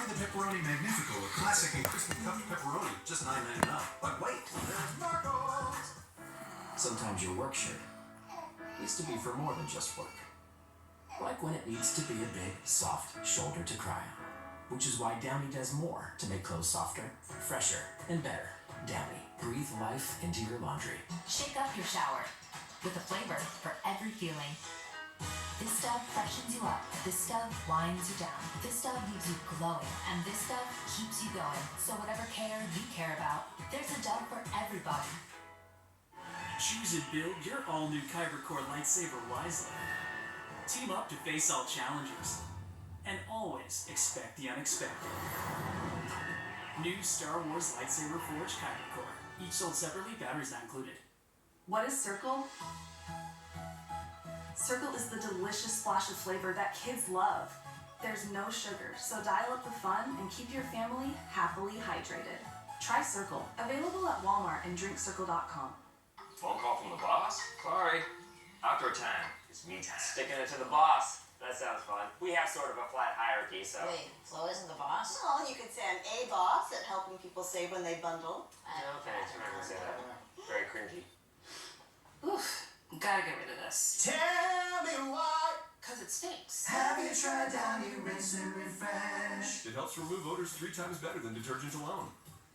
Try the Pepperoni Magnifico, a classic and crispy cupped pepperoni, just $9.99. But wait, there's Marco's! Sometimes your work shirt needs to be for more than just work. Like when it needs to be a big, soft shoulder to cry on. Which is why Downy does more to make clothes softer, fresher, and better. Downy, breathe life into your laundry. Shake up your shower with a flavor for every feeling. This stuff freshens you up. This stuff winds you down. This stuff leaves you glowing. And this stuff keeps you going. So whatever care you care about, there's a Dove for everybody. Choose and build your all-new Kyber Core lightsaber wisely. Team up to face all challenges. And always expect the unexpected. New Star Wars Lightsaber Forge Kyber Core. Each sold separately, batteries not included. What is Circle? Circle is the delicious splash of flavor that kids love. There's no sugar, so dial up the fun and keep your family happily hydrated. Try Circle, available at Walmart and drinkcircle.com. Phone call from the boss? Sorry. Outdoor time. It's me time. Sticking it to the boss. That sounds fun. We have sort of a flat hierarchy, so... Wait, Flo isn't the boss? Well, you could say I'm a boss at helping people save when they bundle. No, thanks. We're not gonna say that. Very cringy. Oof, gotta get rid of this. Tell me why. Cause it stinks. Have you tried Downy Rinse and Refresh? It helps remove odors 3 times better than detergent alone.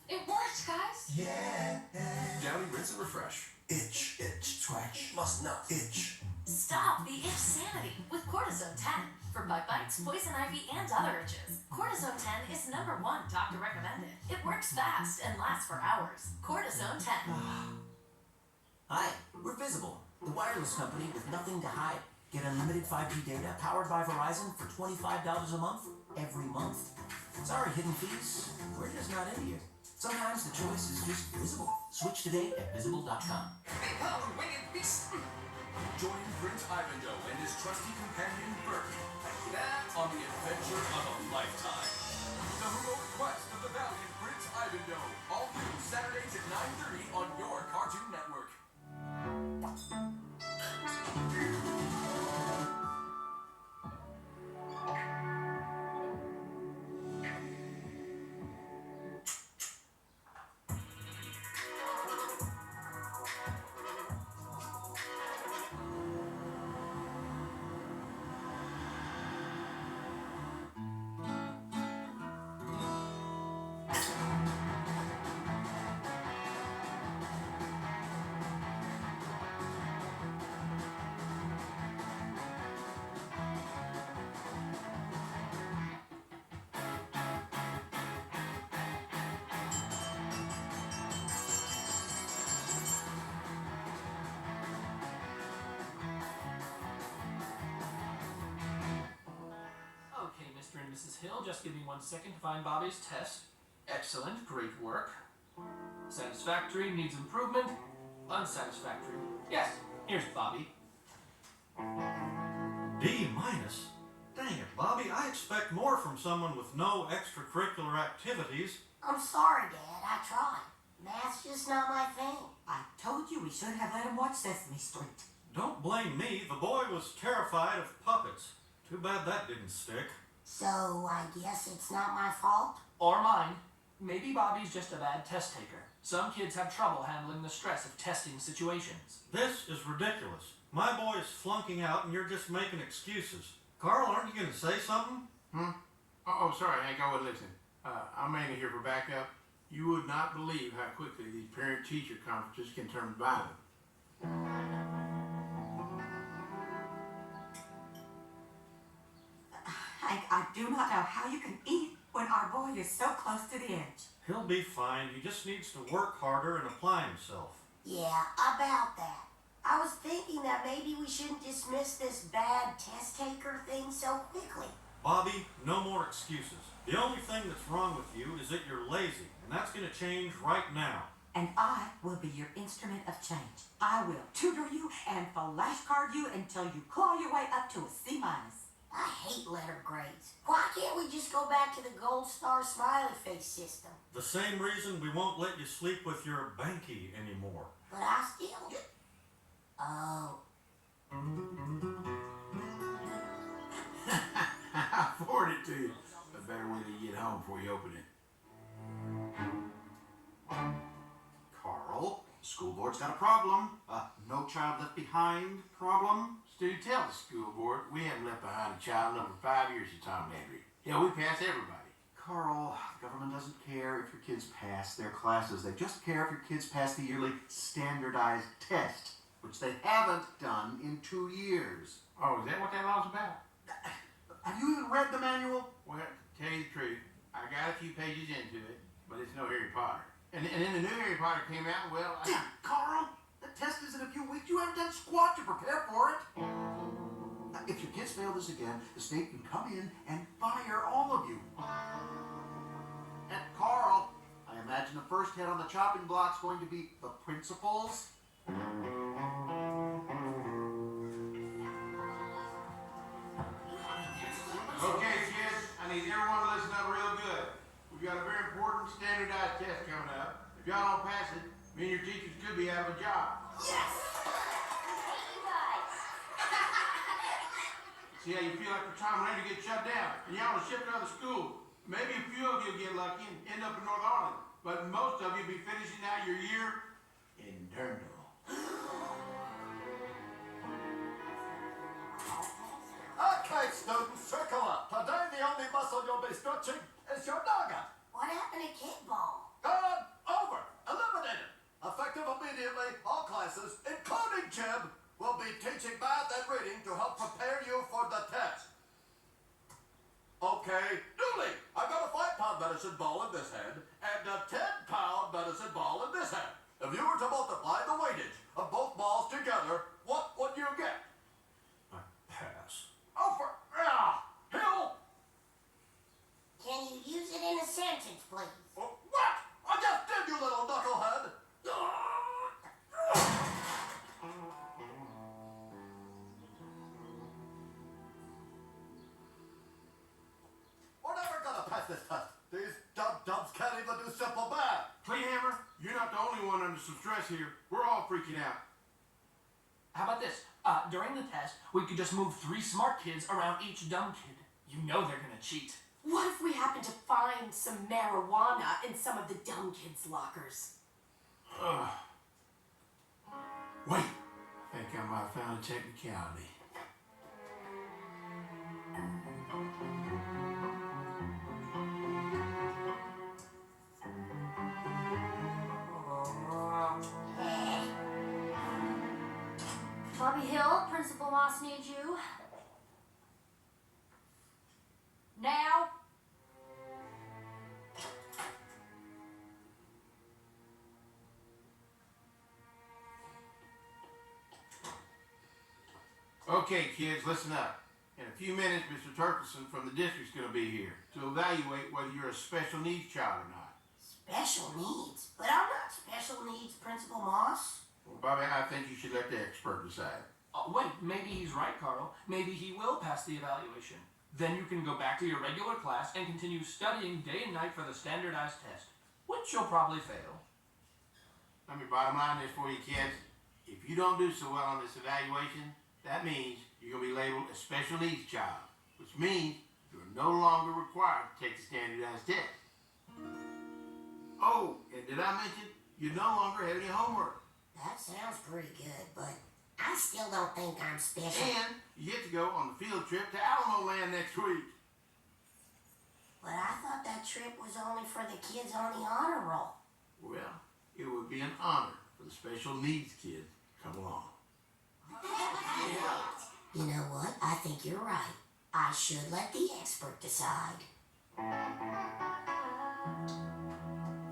It works, guys. Yeah. Downy Rinse and Refresh. Itch, scratch, must not itch. Stop the itch sanity with Cortisone 10 for bug bites, poison ivy, and other itches. Cortisone 10 is #1 doctor recommended. It works fast and lasts for hours. Cortisone 10. Hi, we're Visible, the wireless company with nothing to hide. Get unlimited 5G data powered by Verizon for $25 a month, every month. Sorry, hidden fees, we're just not into you. Sometimes the choice is just visible. Switch today at visible.com. Behold, winged beast! Join Prince Ivanhoe and his trusty companion Bert on the adventure of a lifetime. The heroic quest of the valiant Prince Ivanhoe. All new Saturdays at 9:30 on your Cartoon Network. Okay, Mr. and Mrs. Hill, just give me 1 second to find Bobby's test. Excellent, great work. Satisfactory, needs improvement. Unsatisfactory. Yes, here's Bobby. D-? Dang it, Bobby, I expect more from someone with no extracurricular activities. I'm sorry, Dad. I tried. Math's just not my thing. I told you we should have let him watch Sesame Street. Don't blame me, the boy was terrified of puppets. Too bad that didn't stick. So I guess it's not my fault? Or mine. Maybe Bobby's just a bad test taker. Some kids have trouble handling the stress of testing situations. This is ridiculous. My boy is flunking out and you're just making excuses. Carl, aren't you going to say something? Oh, sorry, Hank, I wouldn't listen. I'm mainly here for backup. You would not believe how quickly these parent-teacher conferences can turn violent. Hank, I do not know how you can eat when our boy is so close to the edge. He'll be fine. He just needs to work harder and apply himself. Yeah, about that. I was thinking that maybe we shouldn't dismiss this bad test taker thing so quickly. Bobby, no more excuses. The only thing that's wrong with you is that you're lazy, and that's going to change right now. And I will be your instrument of change. I will tutor you and flashcard you until you claw your way up to a C-. I hate letter grades. Why can't we just go back to the gold star smiley face system? The same reason we won't let you sleep with your banky anymore. But I still... Oh. I forward it to you. A better way to get home before you open it. Carl, the school board's got a problem. No child left behind problem. Stu, tell the school board we haven't left behind a child in over 5 years of Tom Landry. Yeah, we pass everybody. Carl, the government doesn't care if your kids pass their classes. They just care if your kids pass the yearly standardized test, which they haven't done in 2 years. Oh, is that what that law's about? Have you even read the manual? Well, to tell you the truth, I got a few pages into it, but it's no Harry Potter. And then the new Harry Potter came out, well, Carl, the test is in a few weeks. You haven't done squat to prepare for it. If your kids fail this again, the state can come in and fire all of you. And Carl, I imagine the first head on the chopping block's going to be the principals. Okay, kids, I need everyone to listen up real good. We've got a very important standardized test coming up. If y'all don't pass it, me and your teachers could be out of a job. Yes! Hey, you guys! See how you feel like the Tom Landry gets shut down, and y'all will shift to other schools. Maybe a few of you will get lucky and end up in North Arlington, but most of you will be finishing out your year in Durnville. Okay, students, circle up. Today the only muscle you'll be stretching is your noggin. What happened to kickball? Gone, over, eliminated. Effective immediately, all classes, including gym, will be teaching math and reading to help prepare you for the test. Okay, Dooley, I've got a 5-pound medicine ball in this hand and a 10-pound medicine ball in this hand. If you were to multiply the weightage of both balls together, what would you get? I pass. Over, Hill! Can you use it in a sentence, please? What? I just did, you little knucklehead! We're never gonna pass this test. These dum-dums can't even do simple math. Cleanhammer, you're not the only one under some stress here. We're all freaking out. How about this? During the test, we could just move 3 smart kids around each dumb kid. You know they're gonna cheat. What if we happen to find some marijuana in some of the dumb kids' lockers? Wait, I think I might have found a technicality. Bobby Hill, Principal Moss needs you. Now. Okay, kids, listen up. In a few minutes, Mr. Turkelson from the district's going to be here to evaluate whether you're a special needs child or not. Special needs? But I'm not special needs, Principal Moss. Well, Bobby, I think you should let the expert decide. Wait, maybe he's right, Carl. Maybe he will pass the evaluation. Then you can go back to your regular class and continue studying day and night for the standardized test, which you'll probably fail. Let me bottom line this for you, kids. If you don't do so well on this evaluation, that means you're going to be labeled a special needs child, which means you're no longer required to take the standardized test. Oh, and did I mention you no longer have any homework? That sounds pretty good, but I still don't think I'm special. And you get to go on the field trip to Alamo Land next week. But I thought that trip was only for the kids on the honor roll. Well, it would be an honor for the special needs kids to come along. You know what? I think you're right. I should let the expert decide.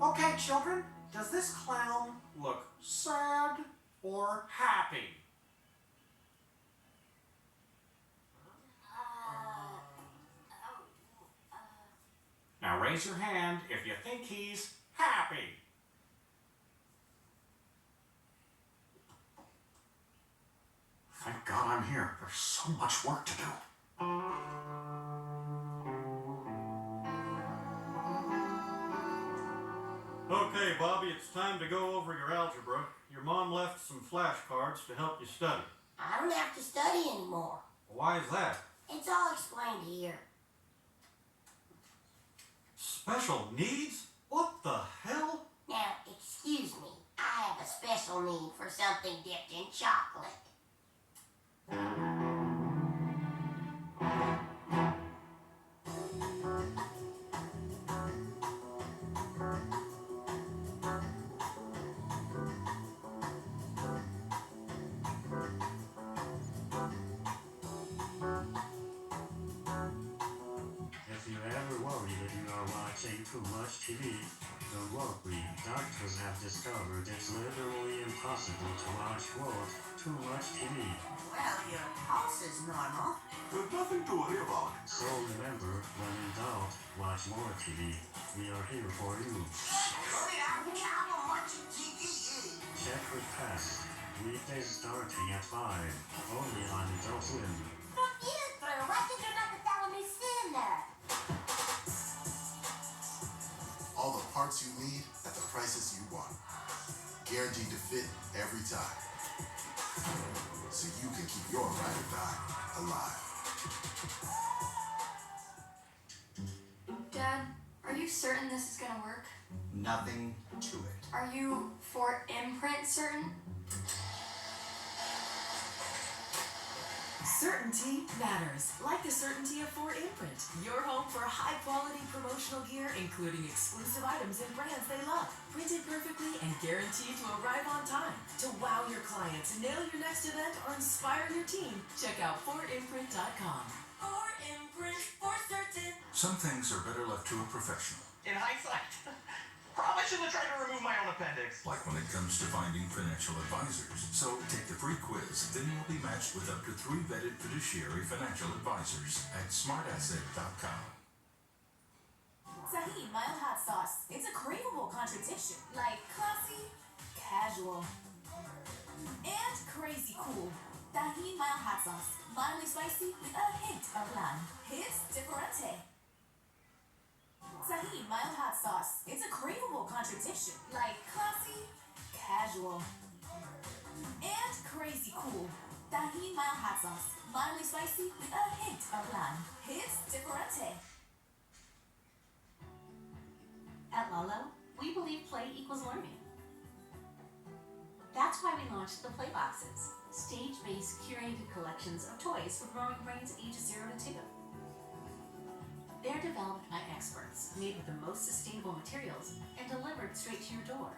Okay, children, does this clown look sad or happy? Now raise your hand if you think he's happy. Thank God I'm here. There's so much work to do. Okay, Bobby, it's time to go over your algebra. Your mom left some flashcards to help you study. I don't have to study anymore. Why is that? It's all explained here. Special needs? What the hell? Now, excuse me. I have a special need for something dipped in chocolate. If you ever worry that you are watching too much TV, don't worry. Doctors have discovered it's literally impossible to watch what? Too much TV. Well, your pulse is normal. There's nothing to worry about. So remember, when in doubt, watch more TV. We are here for you. Honey, I'm watching TV. Check request. Weekdays starting at 5. Only on Adult Swim. From you through. Why did you not tell me sooner? All the parts you need at the prices you want. Guaranteed to fit every time. So you can keep your ride or die alive. Dad, are you certain this is gonna work? Nothing to it. Are you for imprint certain? Certainty matters, like the certainty of 4imprint. Your home for high-quality promotional gear, including exclusive items and brands they love. Printed perfectly and guaranteed to arrive on time. To wow your clients, nail your next event, or inspire your team, check out 4imprint.com. 4imprint for certain. Some things are better left to a professional. In hindsight, probably shouldn't have tried to remove my own appendix. Like when it comes to finding financial advisors. So take the free quiz, then you'll be matched with up to 3 vetted fiduciary financial advisors at smartasset.com. Tahini mild hot sauce. It's a craveable contradiction. Like classy, casual, and crazy cool. Tahini mild hot sauce. Mildly spicy with a hint of lime. It's differente. Tahini mild hot sauce. It's a craveable contradiction. Like classy, casual, and crazy cool. Tahini mild hot sauce. Mildly spicy with a hint of lime. It's differente. At Lalo, we believe play equals learning. That's why we launched the Play Boxes, stage-based curated collections of toys for growing brains ages 0 to 2. They're developed by experts, made with the most sustainable materials, and delivered straight to your door.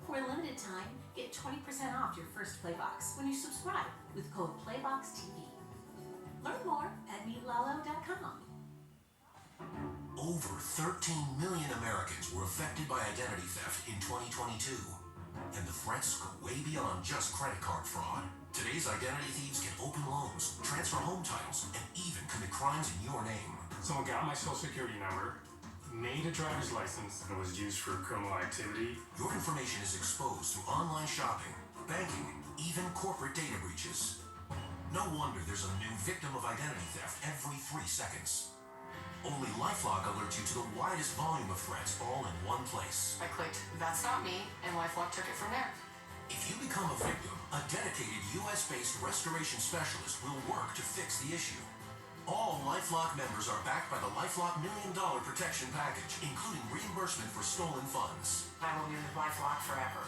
For a limited time, get 20% off your first Playbox when you subscribe with code PLAYBOXTV. Learn more at meetlalo.com. Over 13 million Americans were affected by identity theft in 2022. And the threats go way beyond just credit card fraud. Today's identity thieves can open loans, transfer home titles, and even commit crimes in your name. Someone got my social security number, made a driver's license, and was used for criminal activity. Your information is exposed through online shopping, banking, even corporate data breaches. No wonder there's a new victim of identity theft every 3 seconds. Only LifeLock alerts you to the widest volume of threats all in one place. I clicked, that's not me, and LifeLock took it from there. If you become a victim, a dedicated US-based restoration specialist will work to fix the issue. All LifeLock members are backed by the LifeLock $1 Million Protection Package, including reimbursement for stolen funds. I will be with LifeLock forever.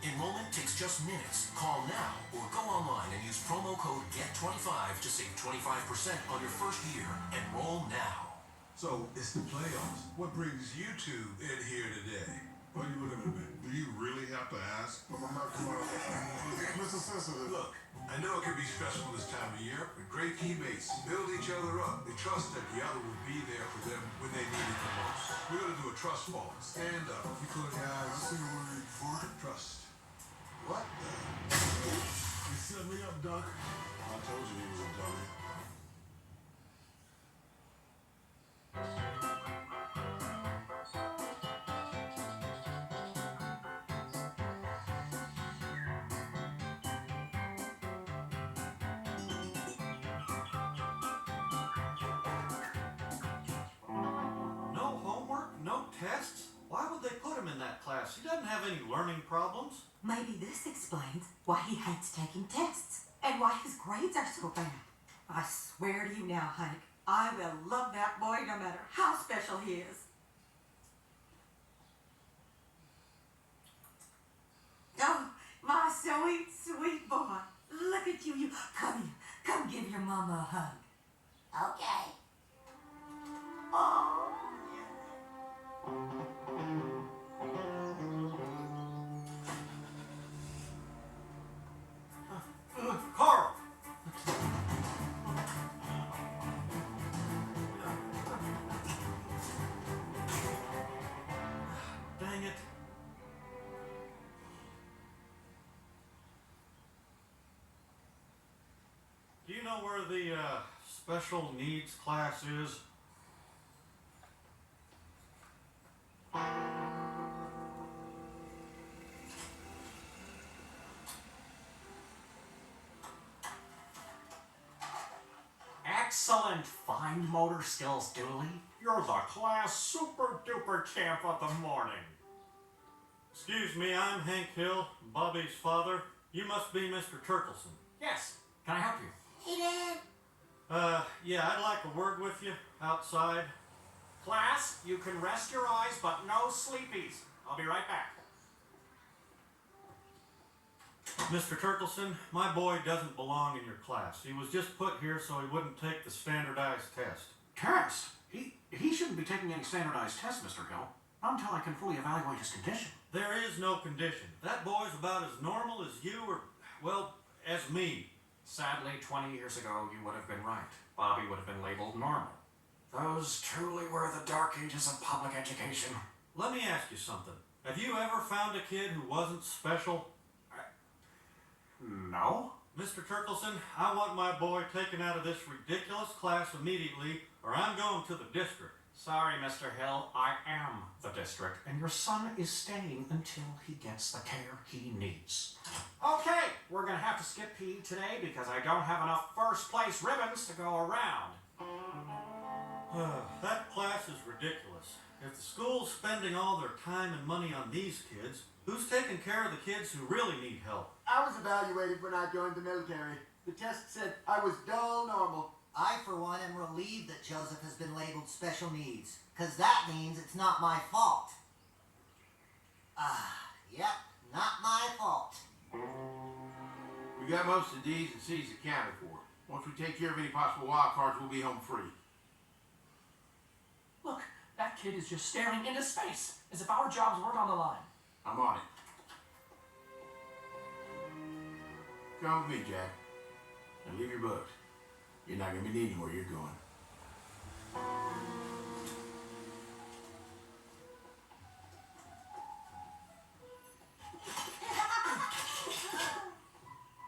Enrollment takes just minutes. Call now or go online and use promo code GET25 to save 25% on your first year. Enroll now. So, it's the playoffs. What brings you two in here today? Wait a minute. Do you really have to ask? Mr. Sensitive. Look, I know it can be stressful this time of year, but great teammates build each other up. They trust that the other will be there for them when they need it the most. We're gonna do a trust fall. Stand up. You cool guys. I see the word for Trust. What the? You set me up, Doc. I told you he was a dummy. No homework, no tests? Why would they put him in that class? He doesn't have any learning problems. Maybe this explains why he hates taking tests and why his grades are so bad. I swear to you now, Hank, I will love that boy no matter how special he is. Mama a hug. Okay. Carl! Dang it. Do you know where the special needs class is? Excellent. Fine motor skills, Dooley. You're the class super duper champ of the morning. Excuse me, I'm Hank Hill, Bobby's father. You must be Mr. Turkleson. Yes. Can I help you? Hey, Dad. Yeah, I'd like a word with you outside. Class, you can rest your eyes, but no sleepies. I'll be right back. Mr. Turkleson, my boy doesn't belong in your class. He was just put here so he wouldn't take the standardized test. Test? He shouldn't be taking any standardized tests, Mr. Hill. Not until I can fully evaluate his condition. There is no condition. That boy's about as normal as you or, well, as me. Sadly, 20 years ago, you would have been right. Bobby would have been labeled normal. Those truly were the dark ages of public education. Let me ask you something. Have you ever found a kid who wasn't special? No. Mr. Turkleson, I want my boy taken out of this ridiculous class immediately, or I'm going to the district. Sorry, Mr. Hill, I am the district, and your son is staying until he gets the care he needs. Okay, we're gonna have to skip PE today because I don't have enough first place ribbons to go around. That class is ridiculous. If the school's spending all their time and money on these kids, who's taking care of the kids who really need help? I was evaluated when I joined the military. The test said I was dull normal. I, for one, am relieved that Joseph has been labeled special needs, because that means it's not my fault. Yep, not my fault. We got most of the D's and C's accounted for. Once we take care of any possible wild cards, we'll be home free. Look, that kid is just staring into space, as if our jobs weren't on the line. I'm on it. Come with me, Jack. And leave your books. You're not going to be needing where you're going.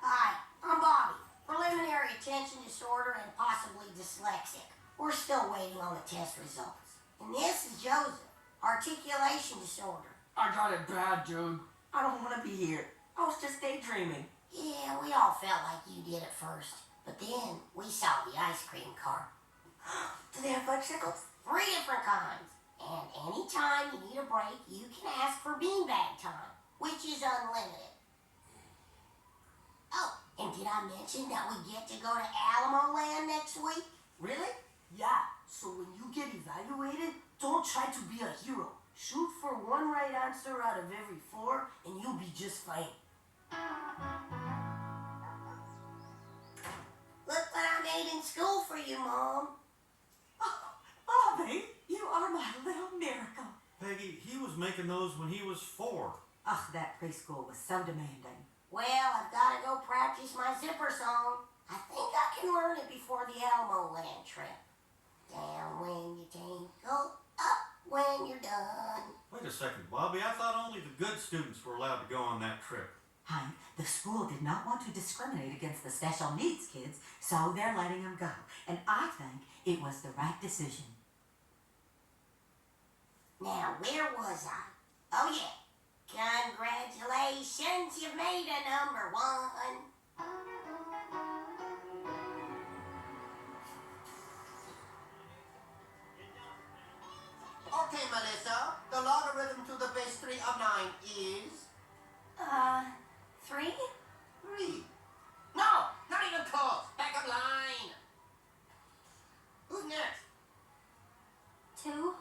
Hi, I'm Bobby. Preliminary attention disorder and possibly dyslexic. We're still waiting on the test results. And this is Joseph. Articulation disorder. I got it bad, dude. I don't want to be here. I was just daydreaming. Yeah, we all felt like you did at first. But then we saw the ice cream cart. Do they have fudgesicles? 3 different kinds. And anytime you need a break, you can ask for beanbag time, which is unlimited. Oh, and did I mention that we get to go to Alamo Land next week? Really? Yeah. So when you get evaluated, don't try to be a hero. Shoot for 1 right answer out of every 4, and you'll be just fine. Look what I made in school for you, Mom. Bobby, you are my little miracle. Peggy, he was making those when he was 4. Ugh, that preschool was so demanding. Well, I've got to go practice my zipper song. I think I can learn it before the Alamo Land trip. Down when you tinkle, up when you're done. Wait a second, Bobby. I thought only the good students were allowed to go on that trip. Hank, the school did not want to discriminate against the special needs kids, so they're letting them go. And I think it was the right decision. Now, where was I? Oh, yeah. Congratulations, you've made a number 1. Okay, Melissa, the logarithm to the base 3 of 9 is... 3? 3. No, not even close. Back of line. Who's next? 2?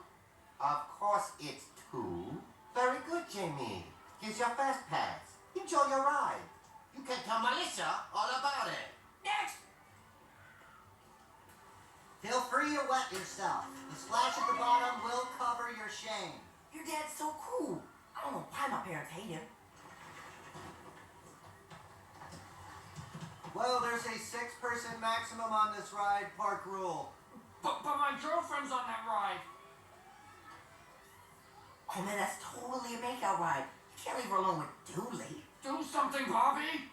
Of course it's 2. Very good, Jamie. Here's your fast pass. Enjoy your ride. You can tell Melissa all about it. Next! Feel free to wet yourself. The splash at the bottom will cover your shame. Your dad's so cool. I don't know why my parents hate him. Well, there's a 6-person maximum on this ride, park rule. But my girlfriend's on that ride. Oh man, that's totally a makeout ride. You can't leave her alone with Dooley. Do something, Bobby.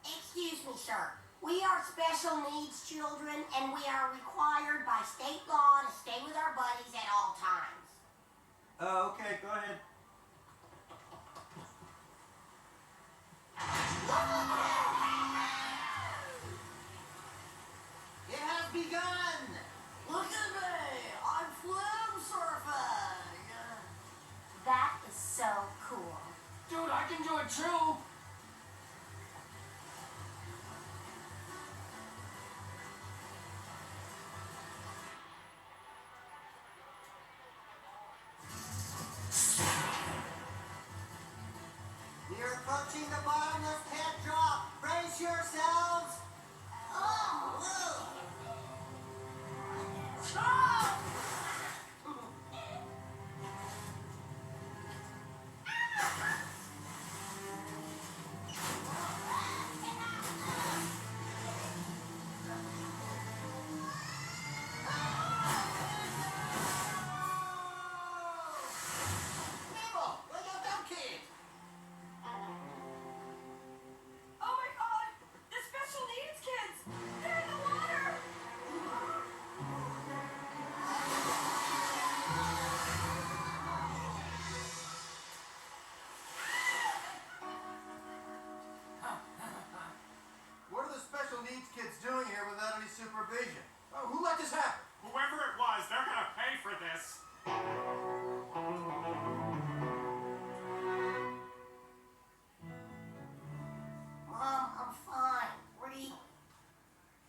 Excuse me, sir. We are special needs children, and we are required by state law to stay with our buddies at all times. Oh, okay, go ahead. It has begun! Look at me! I'm flim surfing! That is so cool. Dude, I can do it too. We're approaching the bottomless pit drop. Brace yourselves! Oh! Stop! People, look at them kids! Oh my god! The special needs kids! They're in the water! What are the special needs kids doing here without any supervision? Oh, who let this happen? Whoever it was, they're gonna pay for this. Mom, I'm fine. Ready?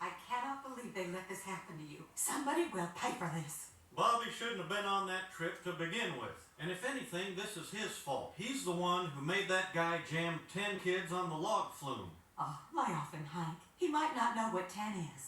I cannot believe they let this happen to you. Somebody will pay for this. Bobby shouldn't have been on that trip to begin with. And if anything, this is his fault. He's the one who made that guy jam 10 kids on the log flume. Oh, lay off him, Hank. He might not know what 10 is.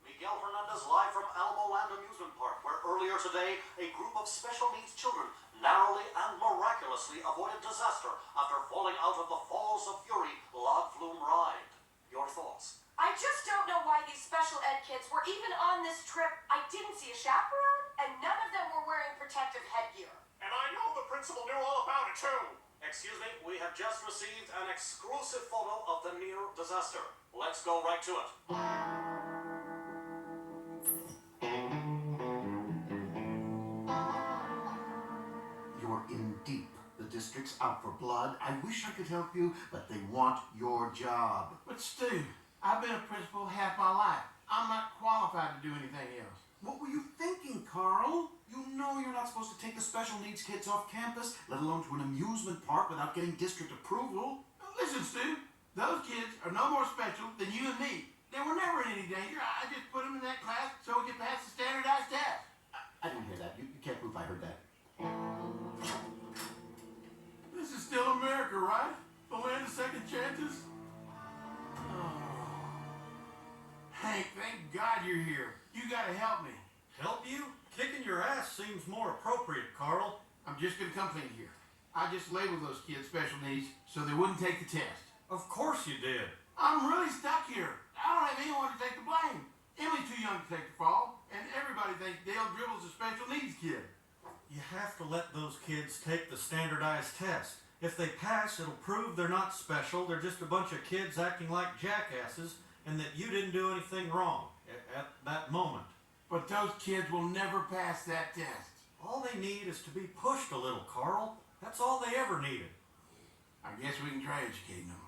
Miguel Hernandez live from Alamo Land Amusement Park, where earlier today, a group of special needs children narrowly and miraculously avoided disaster after falling out of the Falls of Fury log flume ride. Your thoughts? I just don't know why these special ed kids were even on this trip. I didn't see a chaperone, and none of them were wearing protective headgear. And I know the principal knew all about it too. Excuse me, we have just received an exclusive photo of the near disaster. Let's go right to it. You're in deep. The district's out for blood. I wish I could help you, but they want your job. But Stu, I've been a principal half my life. I'm not qualified to do anything else. What were you thinking, Carl? You know you're not supposed to take the special needs kids off campus, let alone to an amusement park without getting district approval. Now listen, Stu, those kids are no more special than you and me. They were never in any danger. I just put them in that class so we could pass the standardized test. I didn't hear that. You can't prove I heard that. This is still America, right? The land of second chances? Oh. Hank, thank God you're here. You gotta help me. Help you? Kicking your ass seems more appropriate, Carl. I'm just gonna come clean here. I just labeled those kids special needs so they wouldn't take the test. Of course you did. I'm really stuck here. I don't have anyone to take the blame. Emily's too young to take the fall, and everybody thinks Dale Dribble's a special needs kid. You have to let those kids take the standardized test. If they pass, it'll prove they're not special. They're just a bunch of kids acting like jackasses, and that you didn't do anything wrong at that moment. But those kids will never pass that test. All they need is to be pushed a little, Carl. That's all they ever needed. I guess we can try educating them.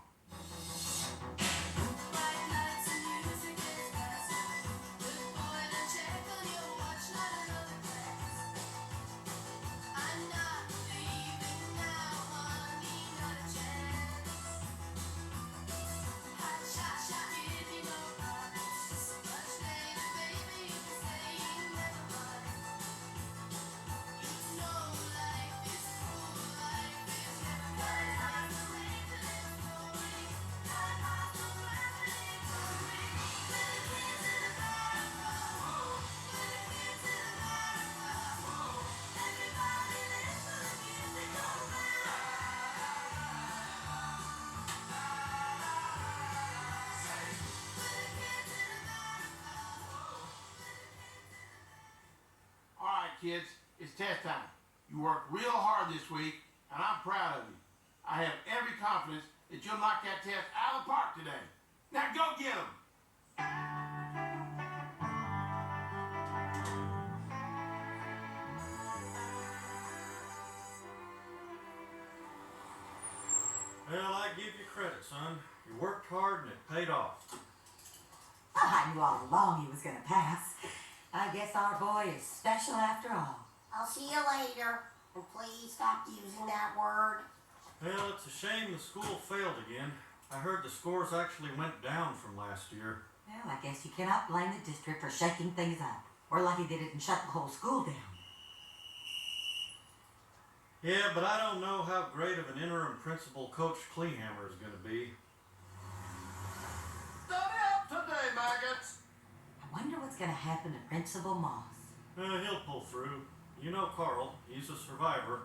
kids, it's test time. You worked real hard this week, and I'm proud of you. I have every confidence that you'll knock that test out of the park today. Now go get them. Well, I give you credit, son. You worked hard and it paid off. I knew all along he was gonna pass. I guess our boy is special after all. I'll see you later. And please stop using that word. Well, it's a shame the school failed again. I heard the scores actually went down from last year. Well, I guess you cannot blame the district for shaking things up. We're lucky they didn't shut the whole school down. Yeah, but I don't know how great of an interim principal Coach Kleehammer is going to be. Study up today, maggots. I wonder what's going to happen to Principal Moss. He'll pull through. You know Carl. He's a survivor.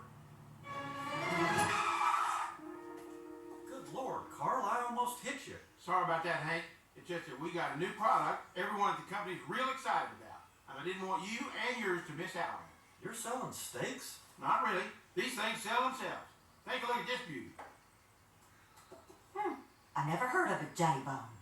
Good Lord, Carl, I almost hit you. Sorry about that, Hank. It's just that we got a new product everyone at the company's real excited about. And I didn't want you and yours to miss out on it. You're selling steaks? Not really. These things sell themselves. Take a look at this beauty. I never heard of a J-bone.